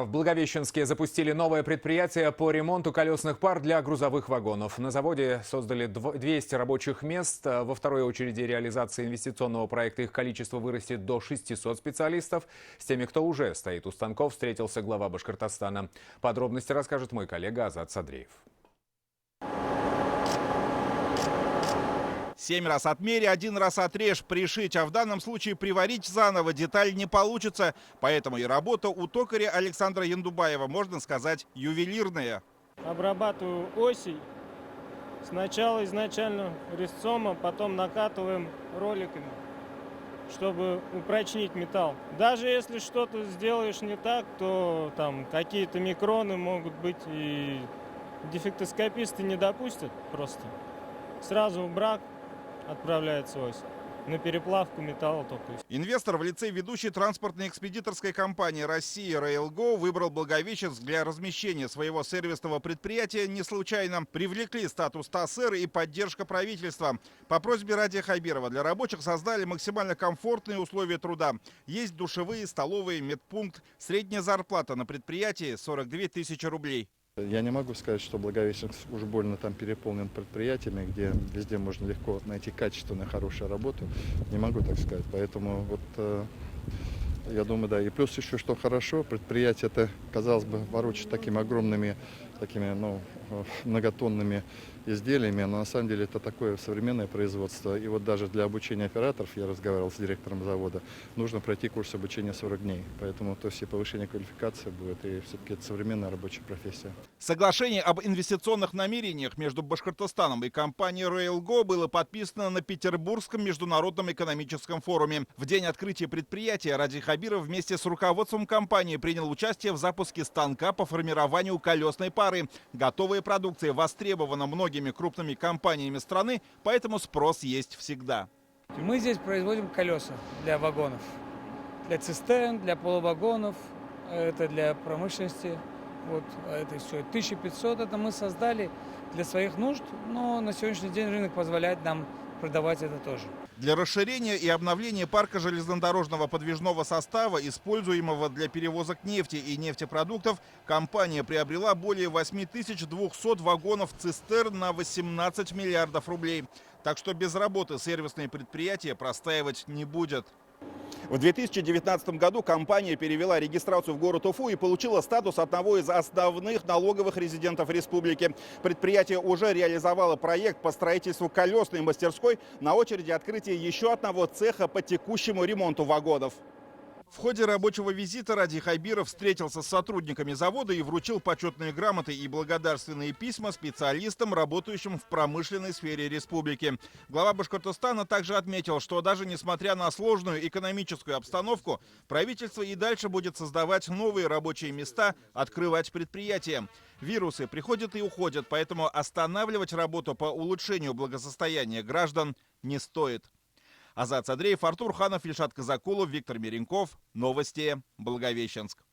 В Благовещенске запустили новое предприятие по ремонту колесных пар для грузовых вагонов. На заводе создали 200 рабочих мест. Во второй очереди реализации инвестиционного проекта их количество вырастет до 600 специалистов. С теми, кто уже стоит у станков, встретился глава Башкортостана. Подробности расскажет мой коллега Азат Садреев. 7 раз отмери, 1 раз отрежь, пришить, а в данном случае приварить заново деталь не получится. Поэтому и работа у токаря Александра Яндубаева, можно сказать, ювелирная. Обрабатываю оси. Сначала изначально резцом, а потом накатываем роликами, чтобы упрочнить металл. Даже если что-то сделаешь не так, то там какие-то микроны могут быть, и дефектоскописты не допустят просто. Сразу в брак отправляется ось на переплавку металла только. Инвестор в лице ведущей транспортной экспедиторской компании России Railgo выбрал Благовещенск для размещения своего сервисного предприятия не случайно. Привлекли статус ТАСС-Р и поддержка правительства. По просьбе Радия Хайбирова для рабочих создали максимально комфортные условия труда. Есть душевые, столовые, медпункт. Средняя зарплата на предприятии 42 тысячи рублей. Я не могу сказать, что Благовещенск уж больно там переполнен предприятиями, где везде можно легко найти качественную, хорошую работу. Не могу так сказать. Поэтому вот я думаю, да. И плюс еще, что хорошо, предприятие-то, казалось бы, ворочает такими огромными, такими, многотонными изделиями, но на самом деле это такое современное производство. И вот даже для обучения операторов, я разговаривал с директором завода, нужно пройти курс обучения 40 дней. Поэтому то есть и повышение квалификации будет, и все-таки это современная рабочая профессия. Соглашение об инвестиционных намерениях между Башкортостаном и компанией Railgo было подписано на Петербургском международном экономическом форуме. В день открытия предприятия Радий Хайбиров вместе с руководством компании принял участие в запуске станка по формированию колесной пары. Готовая продукция востребована многими крупными компаниями страны, поэтому спрос есть всегда. Мы здесь производим колеса для вагонов, для цистерн, для полувагонов, это для промышленности. Вот это все. 1500 это мы создали для своих нужд, но на сегодняшний день рынок позволяет нам продавать это тоже. Для расширения и обновления парка железнодорожного подвижного состава, используемого для перевозок нефти и нефтепродуктов, компания приобрела более 8200 вагонов цистерн на 18 миллиардов рублей. Так что без работы сервисные предприятия простаивать не будет. В 2019 году компания перевела регистрацию в город Уфу и получила статус одного из основных налоговых резидентов республики. Предприятие уже реализовало проект по строительству колесной мастерской. На очереди открытие еще одного цеха по текущему ремонту вагонов. В ходе рабочего визита Радий Хайбиров встретился с сотрудниками завода и вручил почетные грамоты и благодарственные письма специалистам, работающим в промышленной сфере республики. Глава Башкортостана также отметил, что даже несмотря на сложную экономическую обстановку, правительство и дальше будет создавать новые рабочие места, открывать предприятия. Вирусы приходят и уходят, поэтому останавливать работу по улучшению благосостояния граждан не стоит. Азат Садреев, Артур Ханов, Ильшат Казакулов, Виктор Меренков. Новости. Благовещенск.